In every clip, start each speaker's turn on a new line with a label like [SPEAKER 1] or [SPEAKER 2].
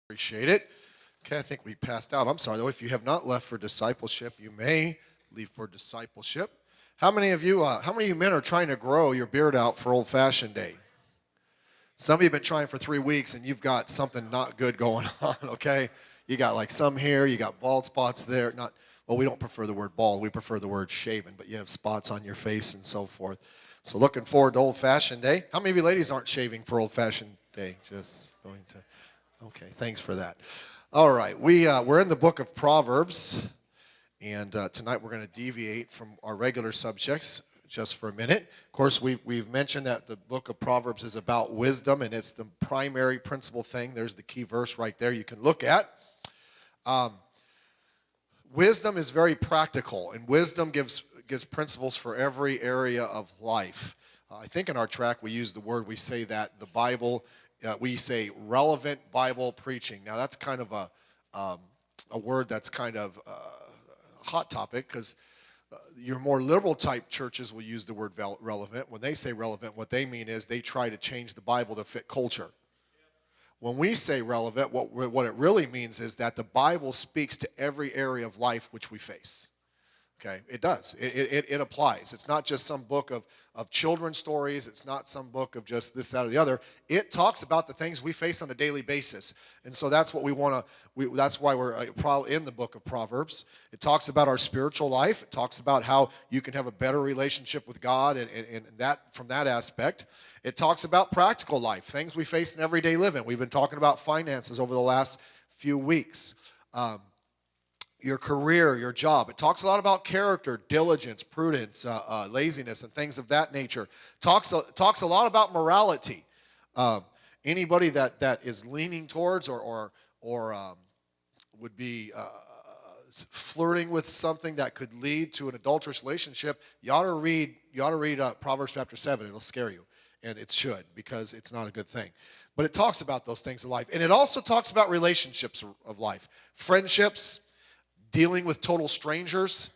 [SPEAKER 1] Appreciate it. Okay, I think we passed out. I'm sorry, though. If you have not left for discipleship, you may leave for discipleship. How many of you men are trying to grow your beard out for old-fashioned day? Some of you have been trying for 3 weeks, and you've got something not good going on, okay? You got like some hair, you got bald spots there. Well, we don't prefer the word bald. We prefer the word shaven, but you have spots on your face and so forth. So looking forward to old-fashioned day. How many of you ladies aren't shaving for old-fashioned day? Just going to... Okay, thanks for that. All right, we're in the book of Proverbs, and tonight we're going to deviate from our regular subjects just for a minute. Of course, we've mentioned that the book of Proverbs is about wisdom, and it's the primary principal thing. There's the key verse right there you can look at. Wisdom is very practical, and wisdom gives principles for every area of life. I think in our track we we say that the Bible... we say relevant Bible preaching. Now that's kind of a word that's kind of a hot topic because your more liberal type churches will use the word relevant. When they say relevant, what they mean is they try to change the Bible to fit culture. When we say relevant, what it really means is that the Bible speaks to every area of life which we face. Okay, it does. It applies. It's not just some book of children's stories. It's not some book of just this, that, or the other. It talks about the things we face on a daily basis. And so that's what we want to, that's why we're in the book of Proverbs. It talks about our spiritual life. It talks about how you can have a better relationship with God and that from that aspect. It talks about practical life, things we face in everyday living. We've been talking about finances over the last few weeks. Your career, your job. It talks a lot about character, diligence, prudence, laziness, and things of that nature. Talks a lot about morality. Anybody that is leaning towards or would be flirting with something that could lead to an adulterous relationship, you ought to read Proverbs chapter 7. It'll scare you, and it should, because it's not a good thing. But it talks about those things of life, and it also talks about relationships of life, friendships, dealing with total strangers,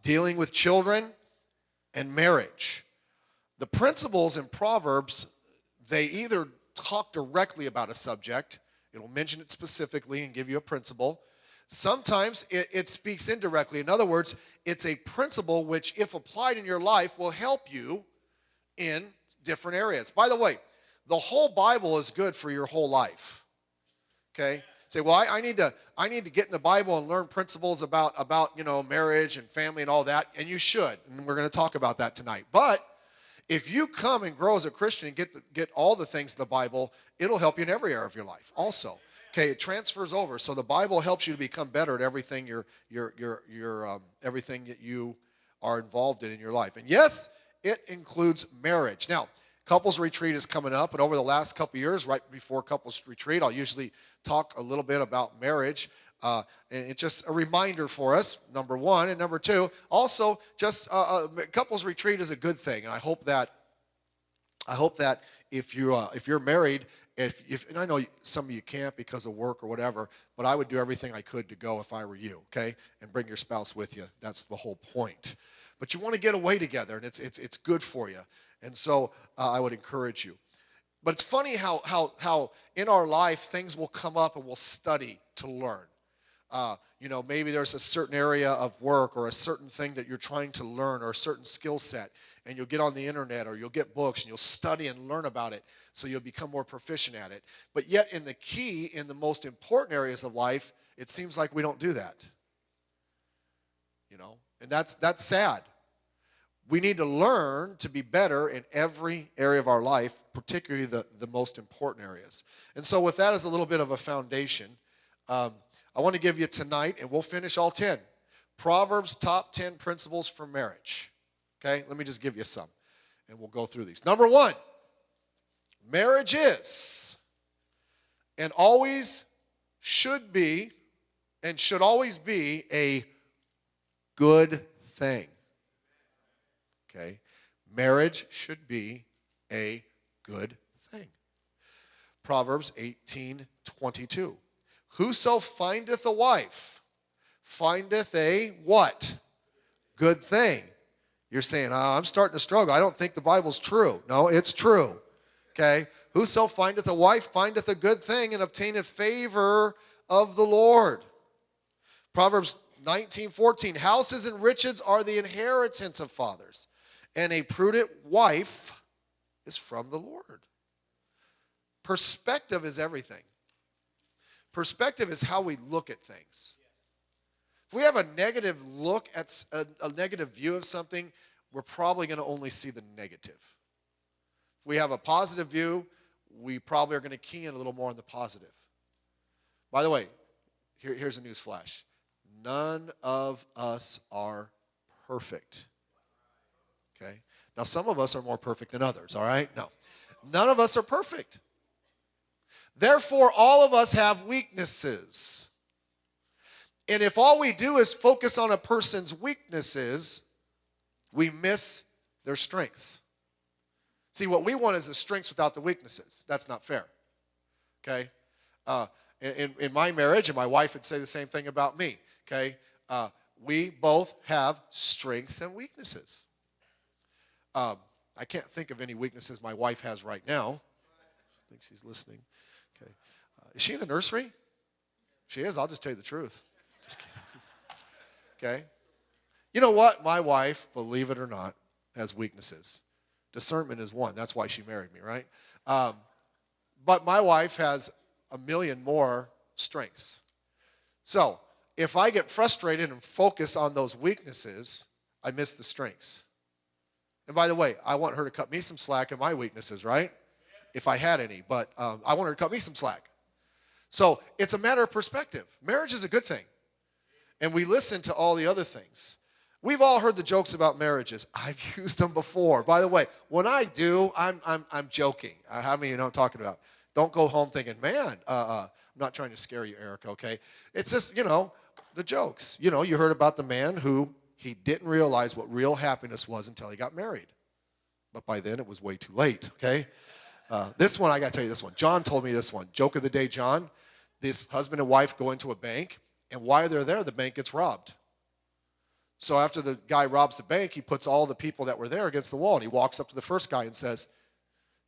[SPEAKER 1] dealing with children, and marriage. The principles in Proverbs, they either talk directly about a subject, it'll mention it specifically and give you a principle. Sometimes it speaks indirectly. In other words, it's a principle which, if applied in your life, will help you in different areas. By the way, the whole Bible is good for your whole life. Okay? Say, well, I need to get in the Bible and learn principles about marriage and family and all that, and you should, and we're going to talk about that tonight. But if you come and grow as a Christian and get all the things of the Bible, it'll help you in every area of your life also. Okay, it transfers over, so the Bible helps you to become better at everything everything that you are involved in your life. And yes, it includes marriage. Now, Couples Retreat is coming up, and over the last couple years, right before Couples Retreat, I'll usually talk a little bit about marriage. And it's just a reminder for us, number one. And number two, also, just Couples Retreat is a good thing. And I hope that if you're married, and I know some of you can't because of work or whatever, but I would do everything I could to go if I were you, okay? And bring your spouse with you. That's the whole point. But you want to get away together, and it's good for you. And so I would encourage you. But it's funny how in our life things will come up and we'll study to learn. Maybe there's a certain area of work or a certain thing that you're trying to learn or a certain skill set, and you'll get on the internet or you'll get books and you'll study and learn about it so you'll become more proficient at it. But yet in the most important areas of life, it seems like we don't do that. And that's sad. We need to learn to be better in every area of our life, particularly the most important areas. And so with that as a little bit of a foundation, I want to give you tonight, and we'll finish all 10, Proverbs top 10 principles for marriage. Okay, let me just give you some, and we'll go through these. Number 1, marriage is and always should be and should always be a good thing. Okay, marriage should be a good thing. Proverbs 18:22. Whoso findeth a wife findeth a what? Good thing. You're saying, I'm starting to struggle. I don't think the Bible's true. No, it's true. Okay? Whoso findeth a wife findeth a good thing and obtaineth favor of the Lord. Proverbs 19:14, houses and riches are the inheritance of fathers, and a prudent wife is from the Lord. Perspective is everything. Perspective is how we look at things. If we have a negative look at a negative view of something, we're probably going to only see the negative. If we have a positive view, we probably are going to key in a little more on the positive. By the way, here's a news flash. None of us are perfect. Okay? Now, some of us are more perfect than others, all right? No. None of us are perfect. Therefore, all of us have weaknesses. And if all we do is focus on a person's weaknesses, we miss their strengths. See, what we want is the strengths without the weaknesses. That's not fair. Okay? In my marriage, and my wife would say the same thing about me. Okay? We both have strengths and weaknesses. I can't think of any weaknesses my wife has right now. I think she's listening. Okay. Is she in the nursery? If she is, I'll just tell you the truth. Just kidding. Okay? You know what? My wife, believe it or not, has weaknesses. Discernment is one. That's why she married me, right? But my wife has a million more strengths. So, if I get frustrated and focus on those weaknesses, I miss the strengths. And by the way, I want her to cut me some slack in my weaknesses, right? If I had any. But I want her to cut me some slack. So, it's a matter of perspective. Marriage is a good thing. And we listen to all the other things. We've all heard the jokes about marriages. I've used them before. By the way, when I do, I'm joking. How many of you know what I'm talking about? Don't go home thinking, man, I'm not trying to scare you, Eric, okay? It's just, the jokes. You heard about the man who he didn't realize what real happiness was until he got married. But by then, it was way too late, okay? This one, I got to tell you this one. John told me this one. Joke of the day, John. This husband and wife go into a bank, and while they're there, the bank gets robbed. So after the guy robs the bank, he puts all the people that were there against the wall, and he walks up to the first guy and says,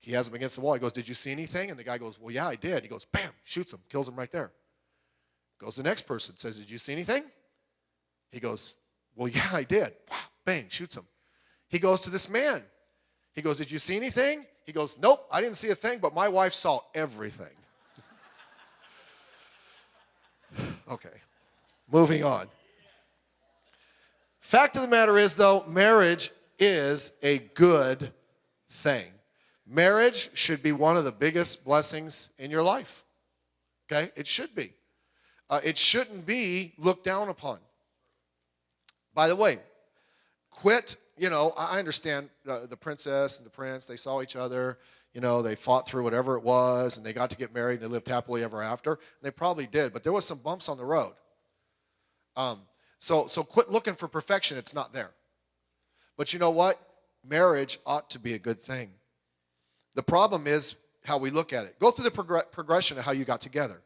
[SPEAKER 1] he has him against the wall. He goes, did you see anything? And the guy goes, well, yeah, I did. He goes, bam, shoots him, kills him right there. Goes to the next person, says, did you see anything? He goes, well, yeah, I did. Wow, bang, shoots him. He goes to this man. He goes, did you see anything? He goes, nope, I didn't see a thing, but my wife saw everything. Okay, moving on. Fact of the matter is, though, marriage is a good thing. Marriage should be one of the biggest blessings in your life. Okay? It should be. It shouldn't be looked down upon. By the way, I understand the princess and the prince, they saw each other, they fought through whatever it was, and they got to get married, and they lived happily ever after. And they probably did, but there was some bumps on the road. So quit looking for perfection. It's not there. But you know what? Marriage ought to be a good thing. The problem is how we look at it. Go through the progression of how you got together.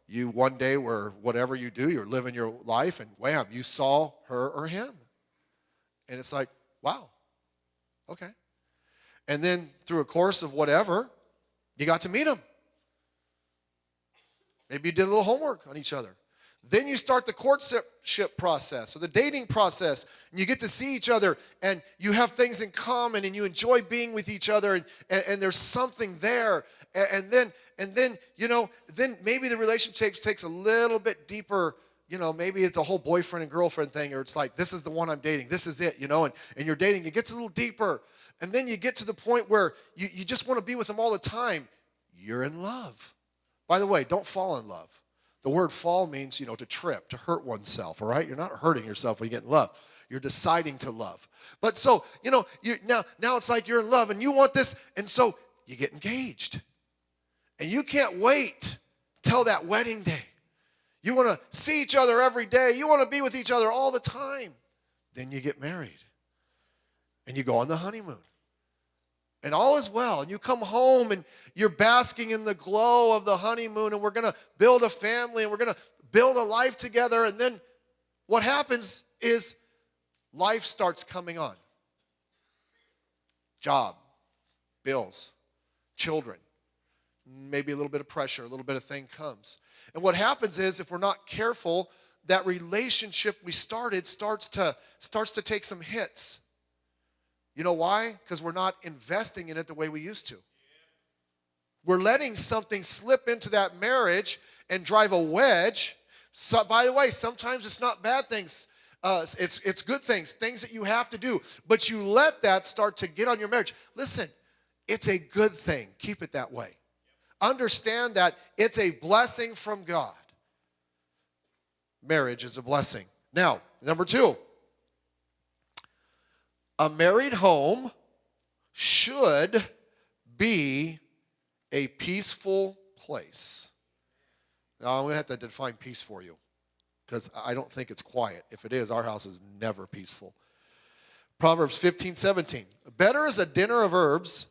[SPEAKER 1] You one day were whatever you do, you're living your life, and wham, you saw her or him. And it's like, wow, okay. And then through a course of whatever, you got to meet them. Maybe you did a little homework on each other. Then you start the courtship process or the dating process, and you get to see each other, and you have things in common, and you enjoy being with each other, and there's something there. And then maybe the relationship takes a little bit deeper. Maybe it's a whole boyfriend and girlfriend thing, or it's like, this is the one I'm dating. This is it, and you're dating. It gets a little deeper. And then you get to the point where you just want to be with them all the time. You're in love. By the way, don't fall in love. The word fall means, to trip, to hurt oneself, all right? You're not hurting yourself when you get in love. You're deciding to love. But so, now it's like you're in love and you want this, and so you get engaged. And you can't wait till that wedding day. You want to see each other every day. You want to be with each other all the time. Then you get married. And you go on the honeymoon. And all is well. And you come home and you're basking in the glow of the honeymoon, and we're going to build a family, and we're going to build a life together. And then what happens is life starts coming on. Job, bills, children. Maybe a little bit of pressure, a little bit of thing comes. And what happens is, if we're not careful, that relationship we started starts to take some hits. You know why? Because we're not investing in it the way we used to. We're letting something slip into that marriage and drive a wedge. So, by the way, sometimes it's not bad things. It's good things that you have to do. But you let that start to get on your marriage. Listen, it's a good thing. Keep it that way. Understand that it's a blessing from God. Marriage is a blessing. Now, number 2. A married home should be a peaceful place. Now, I'm going to have to define peace for you, because I don't think it's quiet. If it is, our house is never peaceful. Proverbs 15:17. Better is a dinner of herbs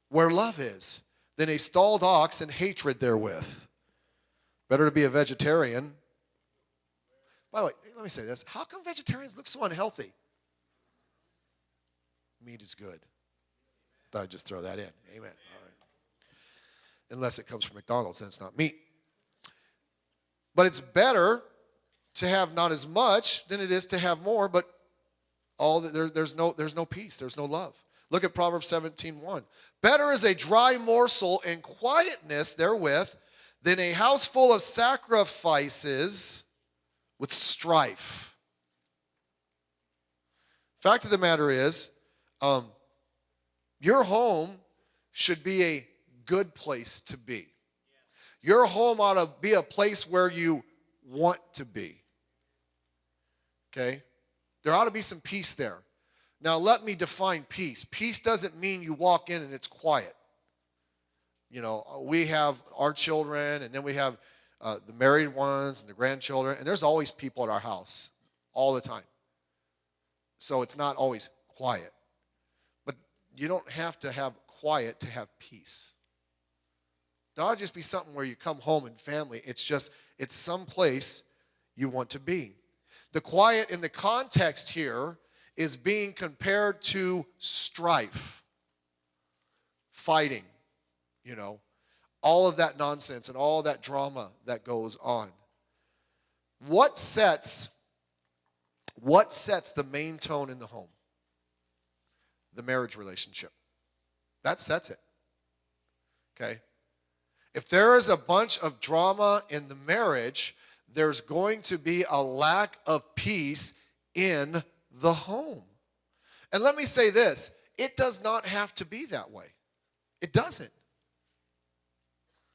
[SPEAKER 1] where love is than a stalled ox and hatred therewith. Better to be a vegetarian. By the way, let me say this. How come vegetarians look so unhealthy? Meat is good. Thought I'd just throw that in. Amen. All right. Unless it comes from McDonald's, then it's not meat. But it's better to have not as much than it is to have more, but there's no peace, there's no love. Look at Proverbs 17:1. Better is a dry morsel and quietness therewith than a house full of sacrifices with strife. Fact of the matter is, your home should be a good place to be. Your home ought to be a place where you want to be. Okay? There ought to be some peace there. Now, let me define peace. Peace doesn't mean you walk in and it's quiet. You know, we have our children, and then we have the married ones and the grandchildren, and there's always people at our house all the time. So it's not always quiet. But you don't have to have quiet to have peace. It ought to just be something where you come home and family. It's some place you want to be. The quiet in the context here is being compared to strife, fighting, all of that nonsense and all that drama that goes on. What sets the main tone in the home? The marriage relationship. That sets it. Okay? If there is a bunch of drama in the marriage, there's going to be a lack of peace in the home. And let me say this, it does not have to be that way. It doesn't.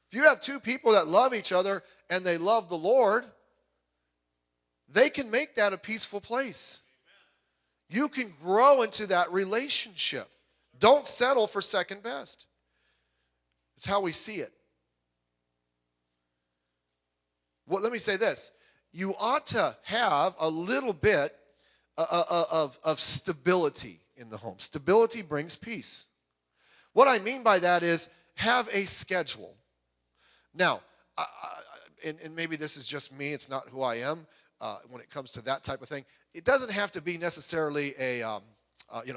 [SPEAKER 1] If you have two people that love each other and they love the Lord, they can make that a peaceful place. You can grow into that relationship. Don't settle for second best. It's how we see it. Well, let me say this. You ought to have a little bit of stability in the home. Stability brings peace. What I mean by that is have a schedule. Now, and maybe this is just me, it's not who I am when it comes to that type of thing. It doesn't have to be necessarily a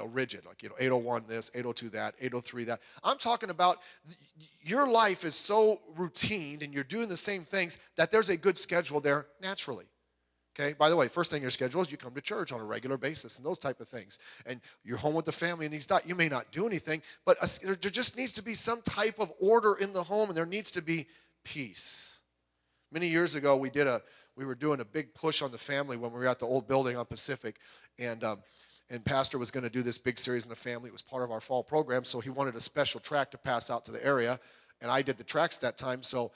[SPEAKER 1] rigid, like 801 this, 802 that, 803 that. I'm talking about your life is so routine and you're doing the same things that there's a good schedule there naturally. Okay? By the way, first thing in your schedule is you come to church on a regular basis and those type of things. And you're home with the family and these you may not do anything, but there just needs to be some type of order in the home, and there needs to be peace. Many years ago, we were doing a big push on the family when we were at the old building on Pacific, and Pastor was going to do this big series on the family. It was part of our fall program, so he wanted a special tract to pass out to the area, and I did the tracts that time. So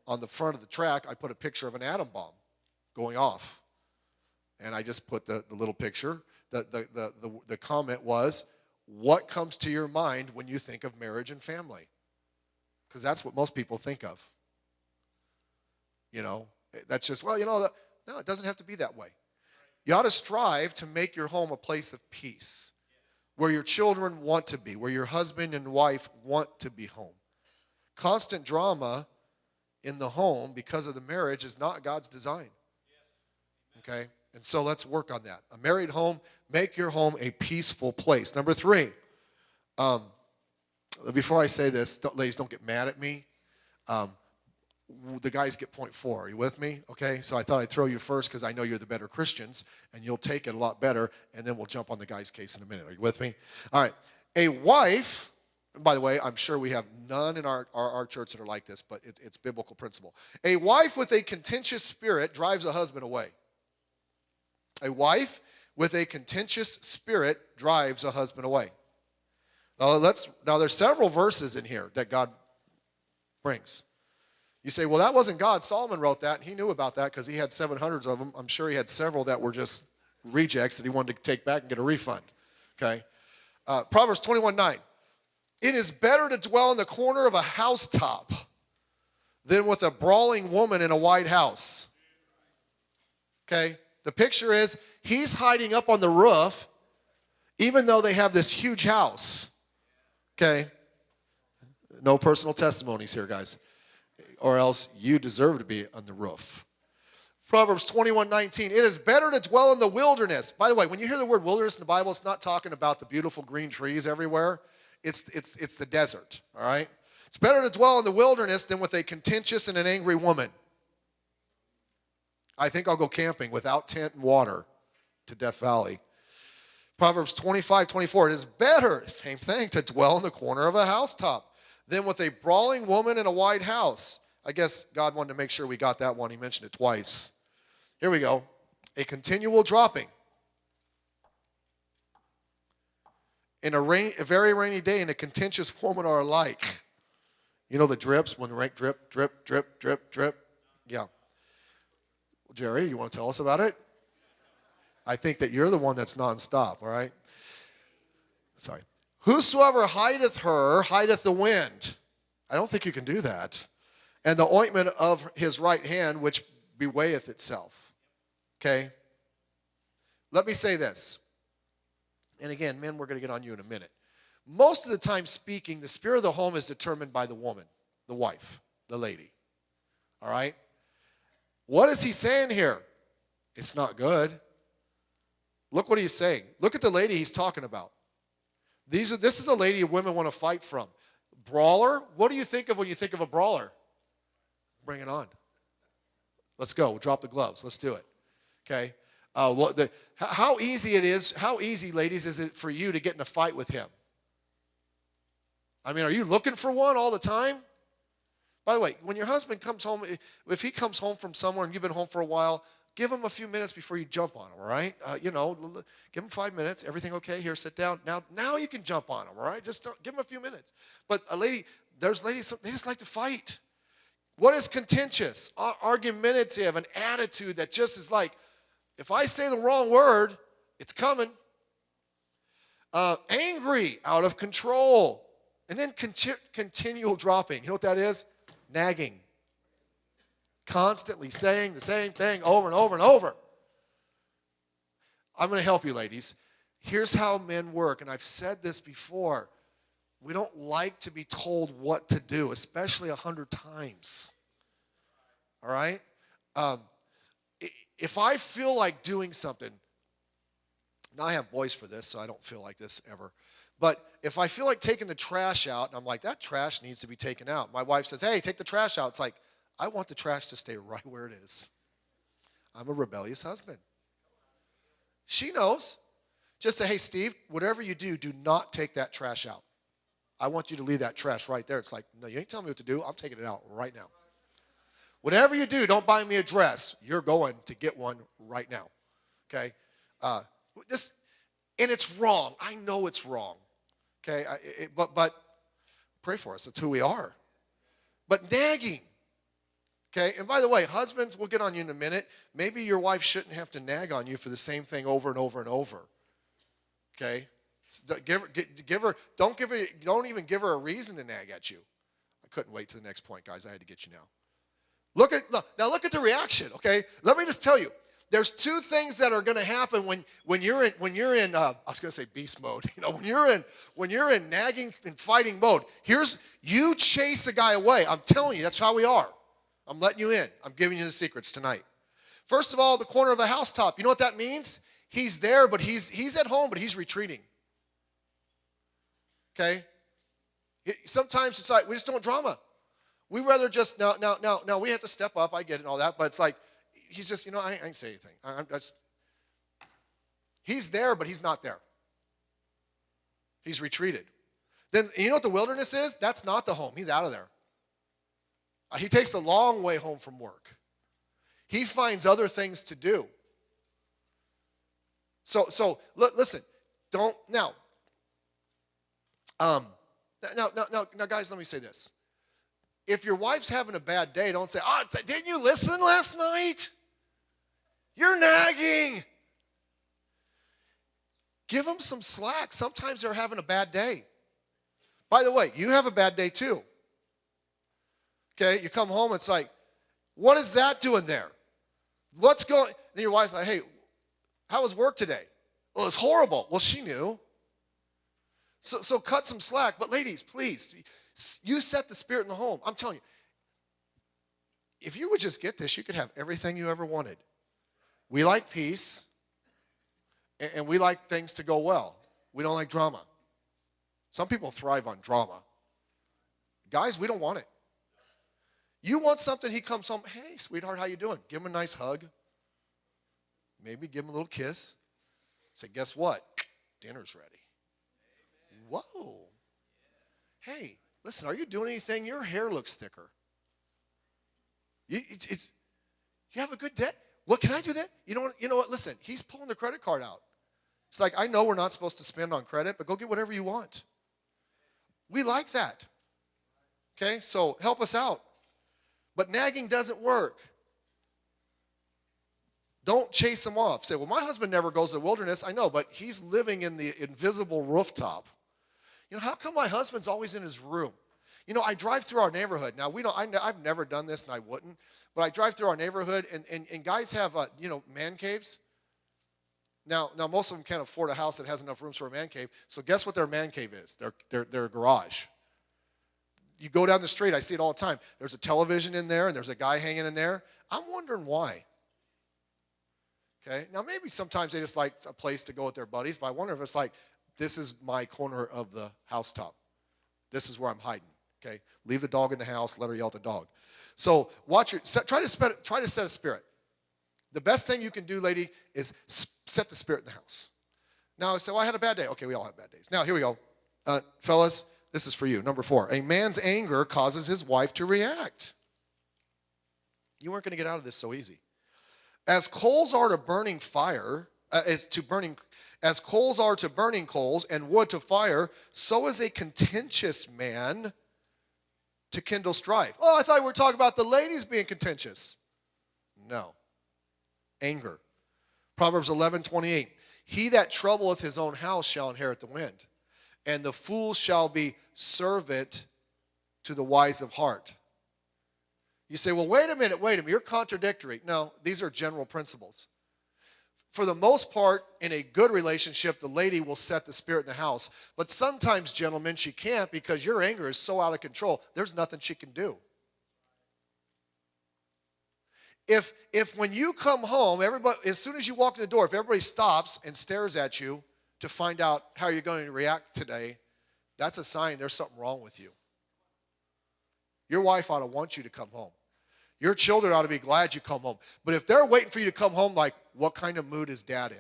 [SPEAKER 1] on the front of the tract, I put a picture of an atom bomb going off, and I just put the little picture. The comment was, "What comes to your mind when you think of marriage and family?" Because that's what most people think of. That's just, no, it doesn't have to be that way. You ought to strive to make your home a place of peace, where your children want to be, where your husband and wife want to be home. Constant drama in the home because of the marriage is not God's design. Okay? And so let's work on that. A married home, make your home a peaceful place. Number 3, Before I say this, ladies, don't get mad at me. The guys get point 4. Are you with me? Okay, so I thought I'd throw you first because I know you're the better Christians, and you'll take it a lot better, and then we'll jump on the guy's case in a minute. Are you with me? All right. A wife, and by the way, I'm sure we have none in our church that are like this, but it's biblical principle. A wife with a contentious spirit drives a husband away. A wife with a contentious spirit drives a husband away. Now there's several verses in here that God brings. You say, well, that wasn't God. Solomon wrote that, and he knew about that because he had 700s of them. I'm sure he had several that were just rejects that he wanted to take back and get a refund. Okay? Proverbs 21:9. It is better to dwell in the corner of a housetop than with a brawling woman in a white house. Okay? The picture is he's hiding up on the roof even though they have this huge house. Okay? No personal testimonies here, guys. Or else you deserve to be on the roof. Proverbs 21:19. It is better to dwell in the wilderness. By the way, when you hear the word wilderness in the Bible, it's not talking about the beautiful green trees everywhere. It's the desert, all right? It's better to dwell in the wilderness than with a contentious and an angry woman. I think I'll go camping without tent and water to Death Valley. Proverbs 25:24. It is better, same thing, to dwell in the corner of a housetop than with a brawling woman in a white house. I guess God wanted to make sure we got that one. He mentioned it twice. Here we go. A continual dropping. In a very rainy day and a contentious woman are alike. You know the drips, when the rain drip, drip, drip, drip, drip. Yeah. Well, Jerry, you want to tell us about it? I think that you're the one that's nonstop, all right? Sorry. Whosoever hideth her, hideth the wind. I don't think you can do that. And the ointment of his right hand, which beweigheth itself. Okay? Let me say this. And again, men, we're going to get on you in a minute. Most of the time speaking, the spirit of the home is determined by the woman, the wife, the lady. All right? What is he saying here? It's not good. Look what he's saying. Look at the lady he's talking about. This is a lady women want to fight from. Brawler? What do you think of when you think of a brawler? Bring it on. Let's go. We'll drop the gloves. Let's do it. Okay? How easy, ladies, is it for you to get in a fight with him? I mean, are you looking for one all the time? By the way, when your husband comes home, if he comes home from somewhere and you've been home for a while, give him a few minutes before you jump on him, all right? Give him 5 minutes. Everything okay? Here, sit down. Now you can jump on him, all right? Just give him a few minutes. But there's ladies, they just like to fight. What is contentious? Argumentative, an attitude that just is like, if I say the wrong word, it's coming. Angry, out of control. And then continual dropping. You know what that is? Nagging. Constantly saying the same thing over and over and over. I'm going to help you, ladies. Here's how men work, and I've said this before. We don't like to be told what to do, especially 100 times. All right? If I feel like doing something, now I have boys for this, so I don't feel like this ever. But if I feel like taking the trash out, and I'm like, that trash needs to be taken out. My wife says, hey, take the trash out. It's like, I want the trash to stay right where it is. I'm a rebellious husband. She knows. Just say, hey, Steve, whatever you do, do not take that trash out. I want you to leave that trash right there. It's like, no, you ain't telling me what to do. I'm taking it out right now. Whatever you do, don't buy me a dress. You're going to get one right now. Okay? And it's wrong. I know it's wrong. Okay? But pray for us. That's who we are. But nagging. Okay? And by the way, husbands, we'll get on you in a minute. Maybe your wife shouldn't have to nag on you for the same thing over and over and over. Okay? Don't even give her a reason to nag at you. I couldn't wait to the next point, guys. I had to get you now. Look at the reaction, okay? Let me just tell you. There's two things that are going to happen when you're in I was going to say beast mode. You know, when you're in nagging and fighting mode. You chase a guy away. I'm telling you, that's how we are. I'm letting you in. I'm giving you the secrets tonight. First of all, the corner of a housetop. You know what that means? He's there, but he's at home, but he's retreating. Okay? Sometimes it's like we just don't drama. We rather just, now, we have to step up. I get it and all that. But it's like, he's just, I ain't say anything. He's there, but he's not there. He's retreated. Then, you know what the wilderness is? That's not the home. He's out of there. He takes a long way home from work. He finds other things to do. So listen, don't, now, guys, let me say this. If your wife's having a bad day, don't say, didn't you listen last night? You're nagging. Give them some slack. Sometimes they're having a bad day. By the way, you have a bad day too. Okay, you come home, it's like, what is that doing there? What's going, and your wife's like, hey, how was work today? Well, it's horrible. Well, she knew. So cut some slack. But ladies, please, you set the spirit in the home. I'm telling you, if you would just get this, you could have everything you ever wanted. We like peace, and we like things to go well. We don't like drama. Some people thrive on drama. Guys, we don't want it. You want something, he comes home, hey, sweetheart, how you doing? Give him a nice hug. Maybe give him a little kiss. Say, guess what? Dinner's ready. Whoa. Hey, listen, are you doing anything? Your hair looks thicker. You have a good day. What, can I do that? You know what? Listen, he's pulling the credit card out. It's like, I know we're not supposed to spend on credit, but go get whatever you want. We like that. Okay, so help us out. But nagging doesn't work. Don't chase him off. Say, well, my husband never goes to the wilderness. I know, but he's living in the invisible rooftop. How come my husband's always in his room? I drive through our neighborhood. Now, I've never done this, and I wouldn't. But I drive through our neighborhood, and guys have, man caves. Now, most of them can't afford a house that has enough rooms for a man cave. So guess what their man cave is? Their garage. You go down the street, I see it all the time. There's a television in there, and there's a guy hanging in there. I'm wondering why. Okay? Now, maybe sometimes they just like a place to go with their buddies, but I wonder if it's like, this is my corner of the housetop. This is where I'm hiding. Okay? Leave the dog in the house, let her yell at the dog. So try to set a spirit. The best thing you can do, lady, is set the spirit in the house. Now, I say, well, I had a bad day. Okay, we all have bad days. Now, here we go. Fellas, this is for you. Number 4. A man's anger causes his wife to react. You weren't going to get out of this so easy. As coals are to burning fire, as coals are to burning coals and wood to fire, so is a contentious man to kindle strife. Oh, I thought we were talking about the ladies being contentious. No. Anger. Proverbs 11:28. He that troubleth his own house shall inherit the wind, and the fool shall be servant to the wise of heart. You say, well, wait a minute, you're contradictory. No, these are general principles. For the most part, in a good relationship, the lady will set the spirit in the house. But sometimes, gentlemen, she can't because your anger is so out of control, there's nothing she can do. If when you come home, everybody, as soon as you walk in the door, if everybody stops and stares at you to find out how you're going to react today, that's a sign there's something wrong with you. Your wife ought to want you to come home. Your children ought to be glad you come home. But if they're waiting for you to come home, like, what kind of mood is Dad in?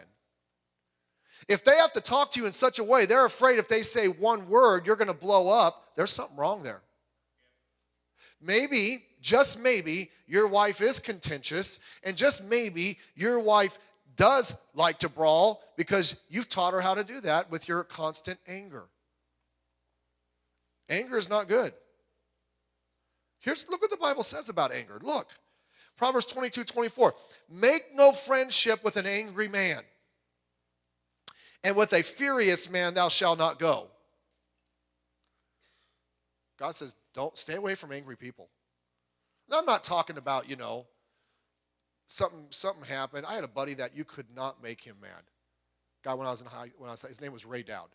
[SPEAKER 1] If they have to talk to you in such a way, they're afraid if they say one word, you're going to blow up, there's something wrong there. Maybe, just maybe, your wife is contentious, and just maybe your wife does like to brawl because you've taught her how to do that with your constant anger. Anger is not good. Look what the Bible says about anger. Look, Proverbs 22:24. Make no friendship with an angry man, and with a furious man thou shalt not go. God says, don't stay away from angry people. Now, I'm not talking about, something happened. I had a buddy that you could not make him mad. Guy his name was Ray Dowd.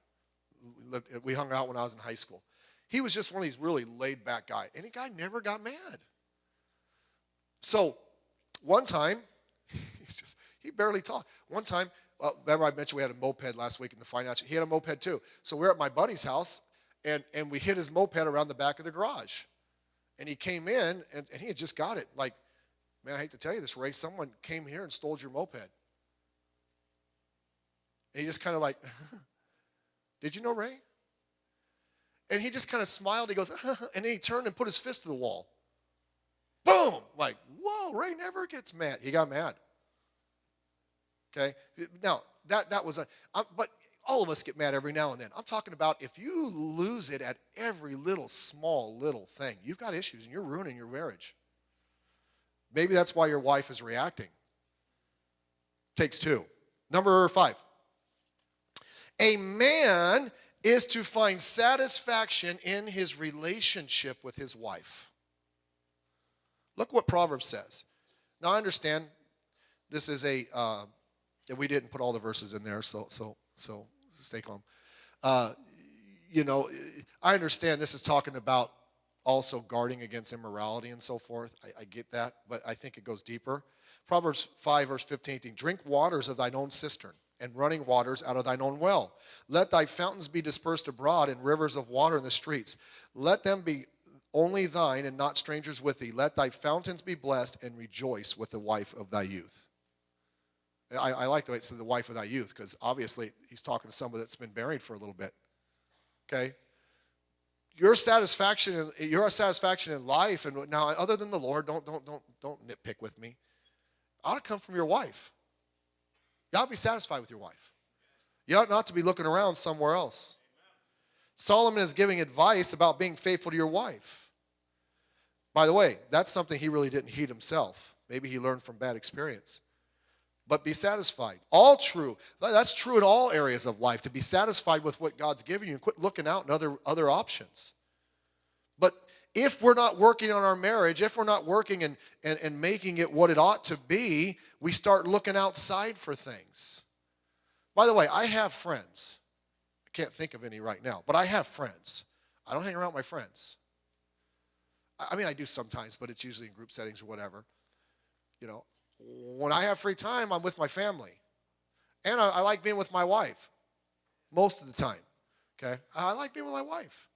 [SPEAKER 1] We hung out when I was in high school. He was just one of these really laid-back guys. And the guy never got mad. So, one time, he barely talked. One time, remember I mentioned we had a moped last week in the financial. He had a moped too. So we're at my buddy's house, and we hid his moped around the back of the garage. And he came in, and he had just got it. Like, man, I hate to tell you this, Ray, someone came here and stole your moped. And he just kind of like, did you know, Ray? And he just kind of smiled. He goes, and then he turned and put his fist to the wall. Boom! Like, whoa, Ray never gets mad. He got mad. Okay? Now, that was but all of us get mad every now and then. I'm talking about if you lose it at every small little thing, you've got issues and you're ruining your marriage. Maybe that's why your wife is reacting. Takes two. Number 5. A man is to find satisfaction in his relationship with his wife. Look what Proverbs says. Now, I understand this is we didn't put all the verses in there, so stay calm. I understand this is talking about also guarding against immorality and so forth. I get that, but I think it goes deeper. Proverbs 5, verse 15, drink waters of thine own cistern, and running waters out of thine own well. Let thy fountains be dispersed abroad, and rivers of water in the streets. Let them be only thine, and not strangers with thee. Let thy fountains be blessed, and rejoice with the wife of thy youth. I like the way it said the wife of thy youth, because obviously he's talking to somebody that's been married for a little bit. Okay? Your satisfaction in life, and now other than the Lord, don't nitpick with me. Ought to come from your wife. You ought to be satisfied with your wife. You ought not to be looking around somewhere else. Solomon is giving advice about being faithful to your wife. By the way, that's something he really didn't heed himself. Maybe he learned from bad experience. But be satisfied. All true. That's true in all areas of life, to be satisfied with what God's given you and quit looking out in other options. But if we're not working on our marriage, if we're not working and making it what it ought to be, we start looking outside for things. By the way, I have friends. I can't think of any right now, but I have friends. I don't hang around with my friends. I mean, I do sometimes, but it's usually in group settings or whatever. When I have free time, I'm with my family. And I like being with my wife most of the time. Okay? I like being with my wife.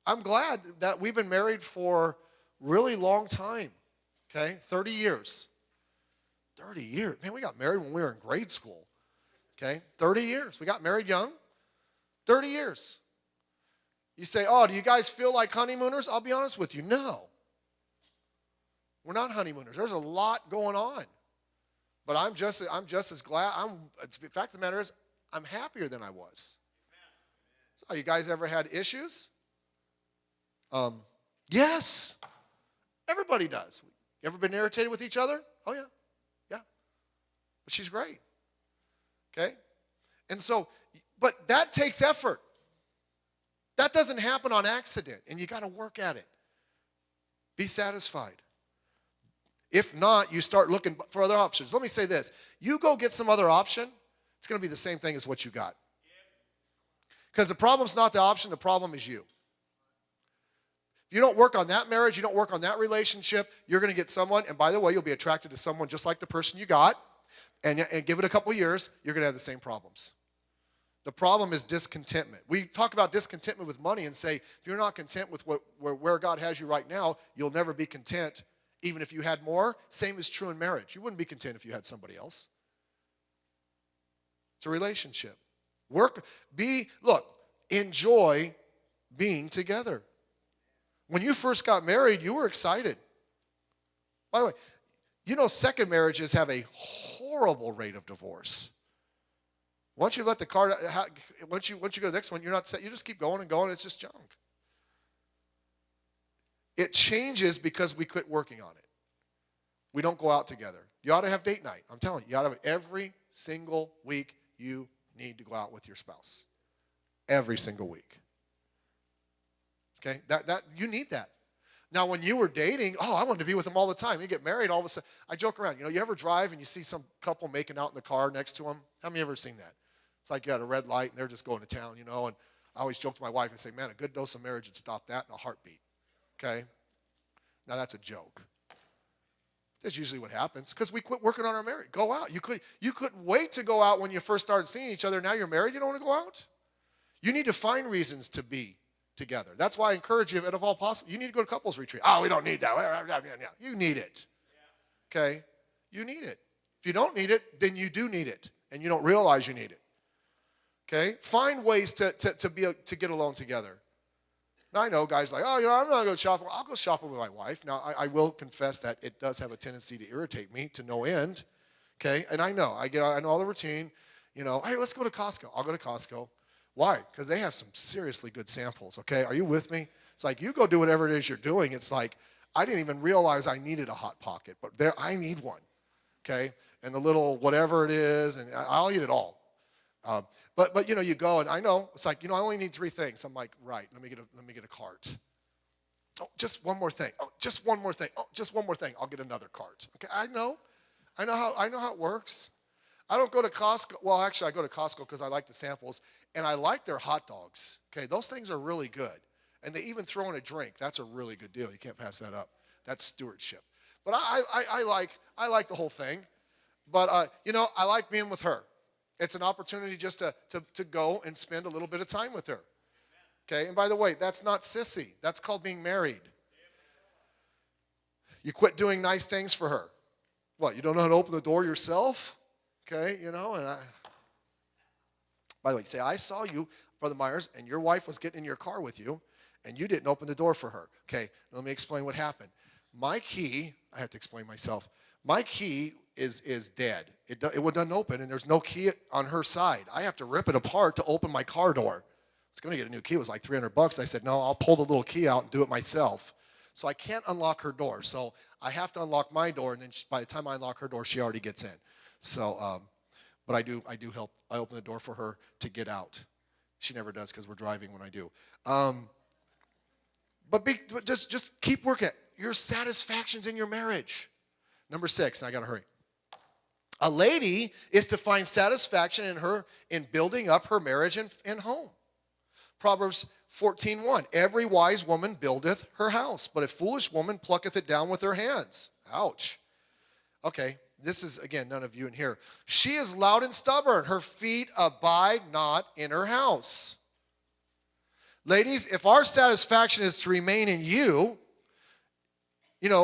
[SPEAKER 1] I'm glad that we've been married for a really long time. Okay? 30 years. 30 years. Man, we got married when we were in grade school. Okay? 30 years. We got married young. 30 years. You say, oh, do you guys feel like honeymooners? I'll be honest with you, no. We're not honeymooners. There's a lot going on. But I'm just as glad. The fact of the matter is, I'm happier than I was. So, you guys ever had issues? Yes. Everybody does. You ever been irritated with each other? Oh, yeah. Yeah. But she's great. Okay? And so, but that takes effort. That doesn't happen on accident, and you got to work at it. Be satisfied. If not, you start looking for other options. Let me say this. You go get some other option, it's going to be the same thing as what you got. Because the problem's not the option, the problem is you. If you don't work on that marriage, you don't work on that relationship, you're going to get someone, and by the way, you'll be attracted to someone just like the person you got, and give it a couple years, you're going to have the same problems. The problem is discontentment. We talk about discontentment with money and say, if you're not content with where God has you right now, you'll never be content. Even if you had more, same is true in marriage. You wouldn't be content if you had somebody else. It's a relationship. Enjoy being together. When you first got married, you were excited. By the way, second marriages have a horrible rate of divorce. Once you let the card, once you go to the next one, you're not set. You just keep going and going. It's just junk. It changes because we quit working on it. We don't go out together. You ought to have date night. I'm telling you, you ought to have every single week you need to go out with your spouse. Every single week. Okay? That you need that. Now, when you were dating, I wanted to be with them all the time. You get married, all of a sudden, I joke around. You ever drive and you see some couple making out in the car next to them? How many of you ever seen that? It's like you got a red light and they're just going to town, and I always joke to my wife and say, man, a good dose of marriage would stop that in a heartbeat. Okay? Now, that's a joke. That's usually what happens because we quit working on our marriage. Go out. You couldn't wait to go out when you first started seeing each other. Now you're married, you don't want to go out? You need to find reasons to be together. That's why I encourage you, if all possible, you need to go to couples retreat. Oh, we don't need that. You need it. Okay? You need it. If you don't need it, then you do need it, and you don't realize you need it. Okay? Find ways to get along together. Now, I know guys like, oh, I'm not going to go shopping. I'll go shopping with my wife. Now, I will confess that it does have a tendency to irritate me to no end. Okay? And I know. I know all the routine. Hey, let's go to Costco. I'll go to Costco. Why? Because they have some seriously good samples. Okay? Are you with me? It's like you go do whatever it is you're doing. It's like I didn't even realize I needed a Hot Pocket, but I need one. Okay? And the little whatever it is, and I'll eat it all. But you go, and I know it's like I only need 3 things. I'm like, right? Let me get a cart. Oh, just one more thing. Oh, just one more thing. Oh, just one more thing. I'll get another cart. Okay, I know how it works. I don't go to Costco. Well, actually, I go to Costco because I like the samples, and I like their hot dogs. Okay, those things are really good, and they even throw in a drink. That's a really good deal. You can't pass that up. That's stewardship. But I like the whole thing. But I like being with her. It's an opportunity just to go and spend a little bit of time with her. Okay, and by the way, that's not sissy. That's called being married. You quit doing nice things for her. What, you don't know how to open the door yourself? Okay, by the way, say, I saw you, Brother Meyers, and your wife was getting in your car with you, and you didn't open the door for her. Okay, let me explain what happened. My key, I have to explain myself. My key is dead. It doesn't open, and there's no key on her side. I have to rip it apart to open my car door. I was going to get a new key. It was like $300. I said, no, I'll pull the little key out and do it myself. So I can't unlock her door. So I have to unlock my door, and then by the time I unlock her door, she already gets in. So, but I do help. I open the door for her to get out. She never does because we're driving when I do. But just keep working. Your satisfaction's in your marriage. Number 6, and I got to hurry. A lady is to find satisfaction in building up her marriage and home. Proverbs 14:1. Every wise woman buildeth her house, but a foolish woman plucketh it down with her hands. Ouch. Okay, this is, again, none of you in here. She is loud and stubborn. Her feet abide not in her house. Ladies, if our satisfaction is to remain in you,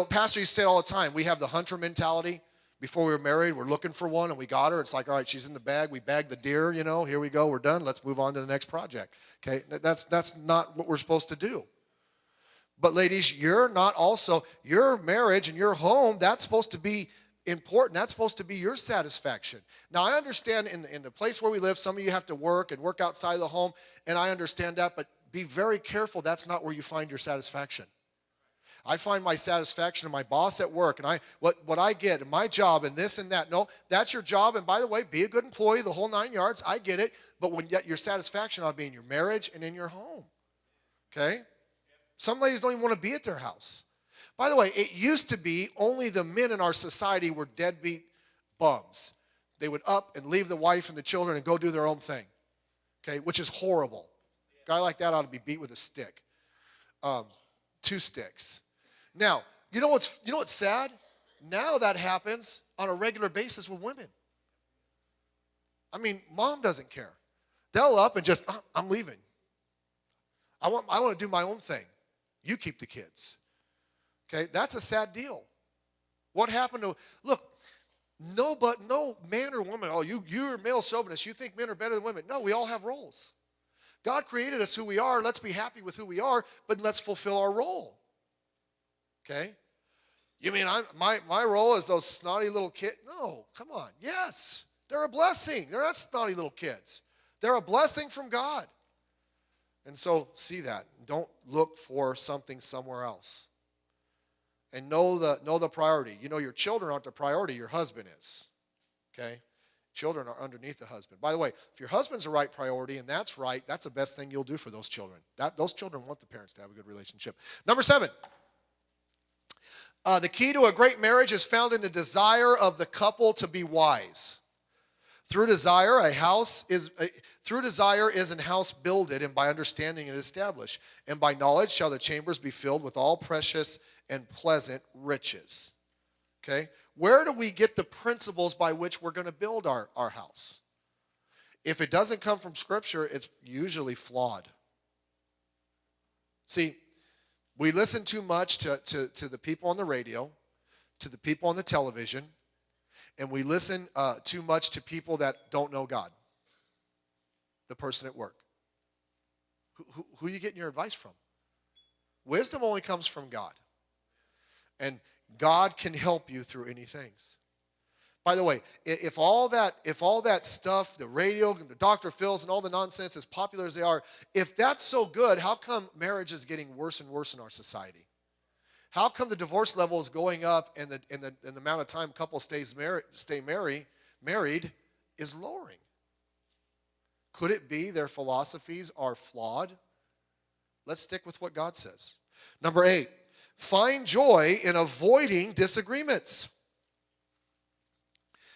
[SPEAKER 1] Pastor used to say all the time, we have the hunter mentality. Before we were married, we're looking for one, and we got her. It's like, all right, she's in the bag. We bagged the deer, here we go. We're done. Let's move on to the next project. Okay, that's not what we're supposed to do. But ladies, your marriage and your home, that's supposed to be important. That's supposed to be your satisfaction. Now, I understand in the place where we live, some of you have to work outside of the home, and I understand that, but be very careful. That's not where you find your satisfaction. I find my satisfaction in my boss at work, and what I get in my job and this and that. No, that's your job, and by the way, be a good employee, the whole 9 yards. I get it, but when your satisfaction ought to be in your marriage and in your home. Okay? Some ladies don't even want to be at their house. By the way, it used to be only the men in our society were deadbeat bums. They would up and leave the wife and the children and go do their own thing. Okay, which is horrible. A guy like that ought to be beat with a stick. 2 sticks. Now, you know what's sad? Now that happens on a regular basis with women. I mean, mom doesn't care. They'll up and just, I'm leaving. I want to do my own thing. You keep the kids. Okay, that's a sad deal. What happened to, look, no man or woman, you're male chauvinist, you think men are better than women. No, we all have roles. God created us who we are. Let's be happy with who we are, but let's fulfill our role. Okay? You mean my role is those snotty little kids? No, come on. Yes, they're a blessing. They're not snotty little kids. They're a blessing from God. And so see that. Don't look for something somewhere else. And know the priority. Your children aren't the priority. Your husband is. Okay? Children are underneath the husband. By the way, if your husband's the right priority and that's right, that's the best thing you'll do for those children. Those children want the parents to have a good relationship. Number 7. The key to a great marriage is found in the desire of the couple to be wise. Through desire is an house builded, and by understanding it established. And by knowledge shall the chambers be filled with all precious and pleasant riches. Okay? Where do we get the principles by which we're going to build our house? If it doesn't come from Scripture, it's usually flawed. See, we listen too much to the people on the radio, to the people on the television, and we listen too much to people that don't know God, the person at work. Who are you getting your advice from? Wisdom only comes from God. And God can help you through any things. By the way, if all that stuff, the radio, the Dr. Phil's, and all the nonsense, as popular as they are, if that's so good, how come marriage is getting worse and worse in our society? How come the divorce level is going up and the amount of time couples stay married is lowering? Could it be their philosophies are flawed? Let's stick with what God says. Number 8, find joy in avoiding disagreements.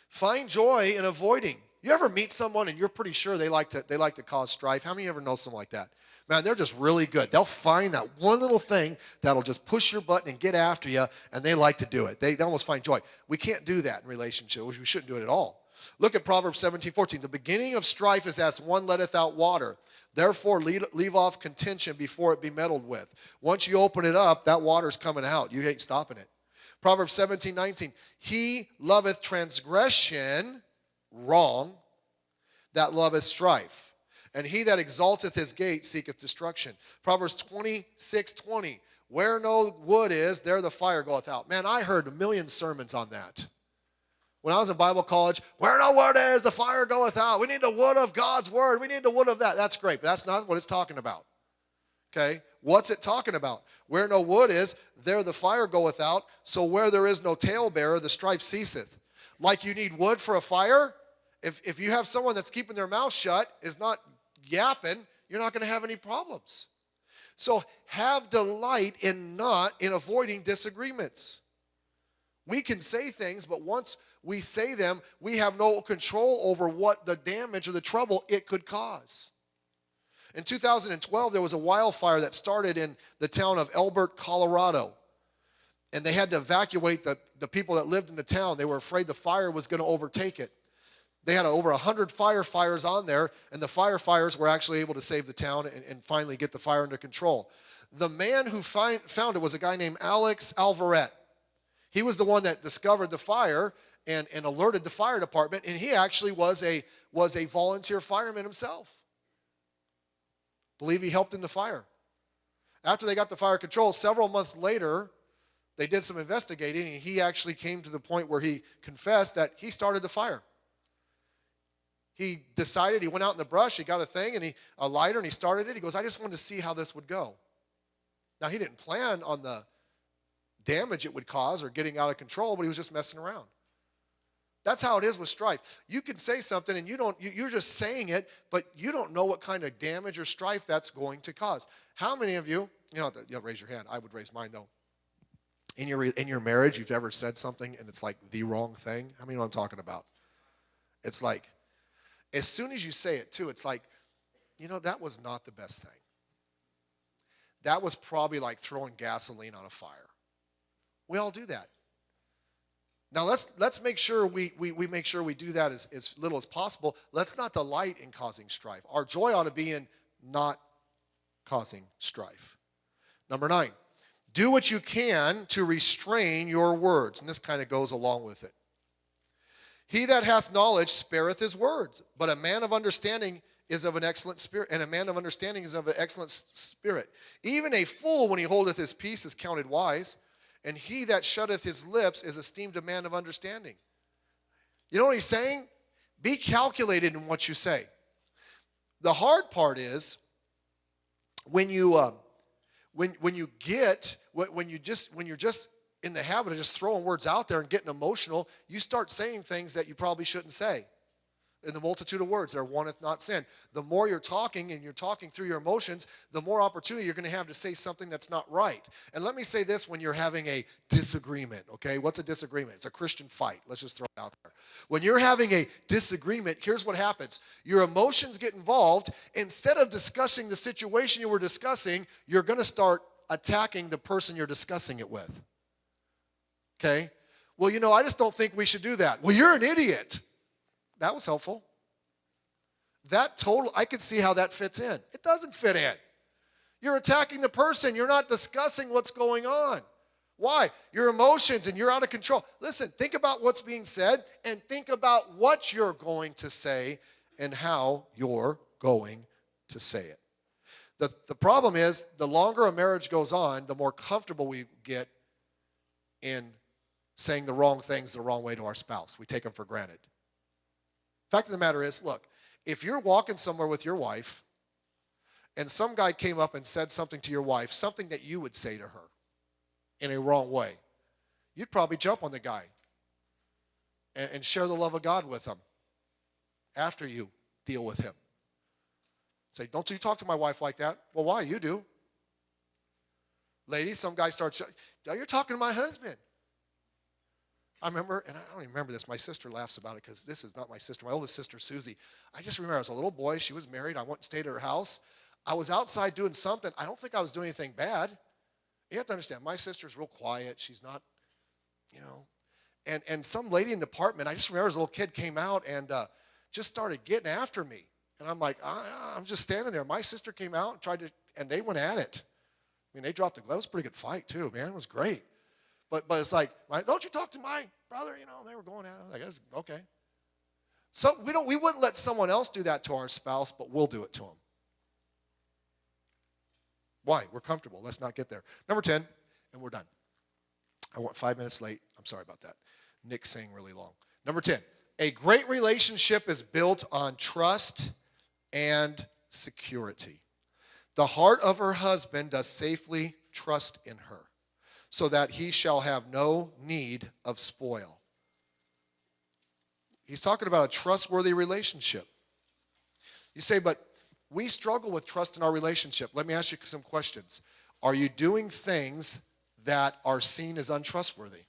[SPEAKER 1] Find joy in avoiding. You ever meet someone and you're pretty sure they like to cause strife? How many of you ever know someone like that? Man, they're just really good. They'll find that one little thing that'll just push your button and get after you, and they like to do it. They almost find joy. We can't do that in relationships. We shouldn't do it at all. Look at Proverbs 17:14. The beginning of strife is as one letteth out water. Therefore, leave off contention before it be meddled with. Once you open it up, that water's coming out. You ain't stopping it. Proverbs 17:19. He loveth transgression, wrong, that loveth strife. And he that exalteth his gate seeketh destruction. Proverbs 26:20. Where no wood is, there the fire goeth out. Man, I heard a million sermons on that. When I was in Bible college, where no wood is, the fire goeth out. We need the wood of God's word. We need the wood of that. That's great, but that's not what it's talking about. Okay? What's it talking about? Where no wood is, there the fire goeth out. So where there is no talebearer, the strife ceaseth. Like you need wood for a fire, if you have someone that's keeping their mouth shut, is not yapping, you're not going to have any problems. So have delight in avoiding disagreements. We can say things, but once we say them, we have no control over what the damage or the trouble it could cause. In 2012, there was a wildfire that started in the town of Elbert, Colorado. And they had to evacuate the people that lived in the town. They were afraid the fire was going to overtake it. They had over 100 firefighters on there, and the firefighters were actually able to save the town and finally get the fire under control. The man who found it was a guy named Alex Alvaret. He was the one that discovered the fire and alerted the fire department, and he actually was a volunteer fireman himself. Believe he helped in the fire. After they got the fire control, several months later, they did some investigating, and he actually came to the point where he confessed that he started the fire. He decided, he went out in the brush, he got a thing, and a lighter, and he started it. He goes, I just wanted to see how this would go. Now, he didn't plan on the damage it would cause or getting out of control, but he was just messing around. That's how it is with strife. You can say something and you're just saying it, but you don't know what kind of damage or strife that's going to cause. How many of you don't raise your hand. I would raise mine though. In your marriage, you've ever said something and it's like the wrong thing? How many know what I'm talking about? It's like, as soon as you say it too, it's like, that was not the best thing. That was probably like throwing gasoline on a fire. We all do that. Now let's make sure we make sure we do that as little as possible. Let's not delight in causing strife. Our joy ought to be in not causing strife. Number 9, do what you can to restrain your words. And this kind of goes along with it. He that hath knowledge spareth his words, but a man of understanding is of an excellent spirit, and a man of understanding is of an excellent spirit. Even a fool, when he holdeth his peace, is counted wise, and he that shutteth his lips is esteemed a man of understanding. You know what he's saying? Be calculated in what you say. The hard part is when you're just in the habit of just throwing words out there and getting emotional, you start saying things that you probably shouldn't say. In the multitude of words, there wanteth not sin. The more you're talking and you're talking through your emotions, the more opportunity you're going to have to say something that's not right. And let me say this when you're having a disagreement, okay? What's a disagreement? It's a Christian fight. Let's just throw it out there. When you're having a disagreement, here's what happens. Your emotions get involved. Instead of discussing the situation you were discussing, you're going to start attacking the person you're discussing it with. Okay? Well, I just don't think we should do that. Well, you're an idiot. That was helpful. I could see how that fits in. It doesn't fit in. You're attacking the person. You're not discussing what's going on. Why? Your emotions and you're out of control. Listen, think about what's being said and think about what you're going to say and how you're going to say it. The problem is the longer a marriage goes on, the more comfortable we get in saying the wrong things the wrong way to our spouse. We take them for granted. Fact of the matter is, look, if you're walking somewhere with your wife and some guy came up and said something to your wife, something that you would say to her in a wrong way, you'd probably jump on the guy and share the love of God with him after you deal with him. Say, don't you talk to my wife like that. Well, why? You do. Ladies, some guy starts, you're talking to my husband. I remember, and I don't even remember this. My sister laughs about it because this is not my sister. My oldest sister, Susie. I just remember I was a little boy. She was married. I went and stayed at her house. I was outside doing something. I don't think I was doing anything bad. You have to understand, my sister's real quiet. She's not, And some lady in the apartment, I just remember as a little kid came out and just started getting after me. And I'm like, I'm just standing there. My sister came out and and they went at it. I mean, they dropped the glove. It was a pretty good fight, too, man. It was great. But it's like, don't you talk to my brother? They were going at it. I guess, okay. So we wouldn't let someone else do that to our spouse, but we'll do it to them. Why? We're comfortable. Let's not get there. Number 10, and we're done. I went 5 minutes late. I'm sorry about that. Nick's saying really long. Number 10, a great relationship is built on trust and security. The heart of her husband does safely trust in her, so that he shall have no need of spoil. He's talking about a trustworthy relationship. You say, but we struggle with trust in our relationship. Let me ask you some questions. Are you doing things that are seen as untrustworthy?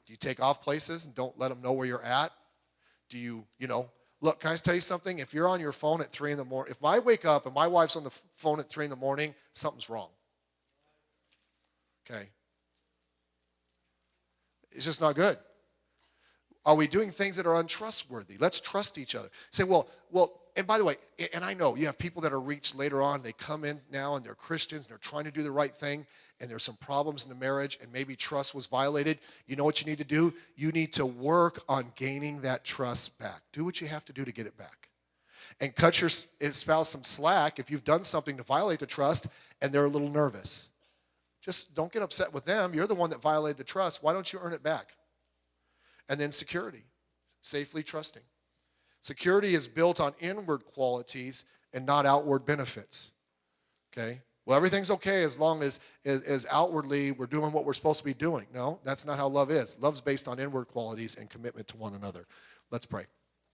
[SPEAKER 1] Do you take off places and don't let them know where you're at? Do you, look, can I tell you something? If you're on your phone at 3 in the morning, if I wake up and my wife's on the phone at 3 in the morning, something's wrong. Okay. It's just not good. Are we doing things that are untrustworthy? Let's trust each other. Say, well, and by the way, and I know you have people that are reached later on, they come in now and they're Christians and they're trying to do the right thing and there's some problems in the marriage and maybe trust was violated. You know what you need to do? You need to work on gaining that trust back. Do what you have to do to get it back. And cut your spouse some slack if you've done something to violate the trust and they're a little nervous. Just don't get upset with them. You're the one that violated the trust. Why don't you earn it back? And then security, safely trusting. Security is built on inward qualities and not outward benefits. Okay? Well, everything's okay as long as outwardly we're doing what we're supposed to be doing. No, that's not how love is. Love's based on inward qualities and commitment to one another. Let's pray.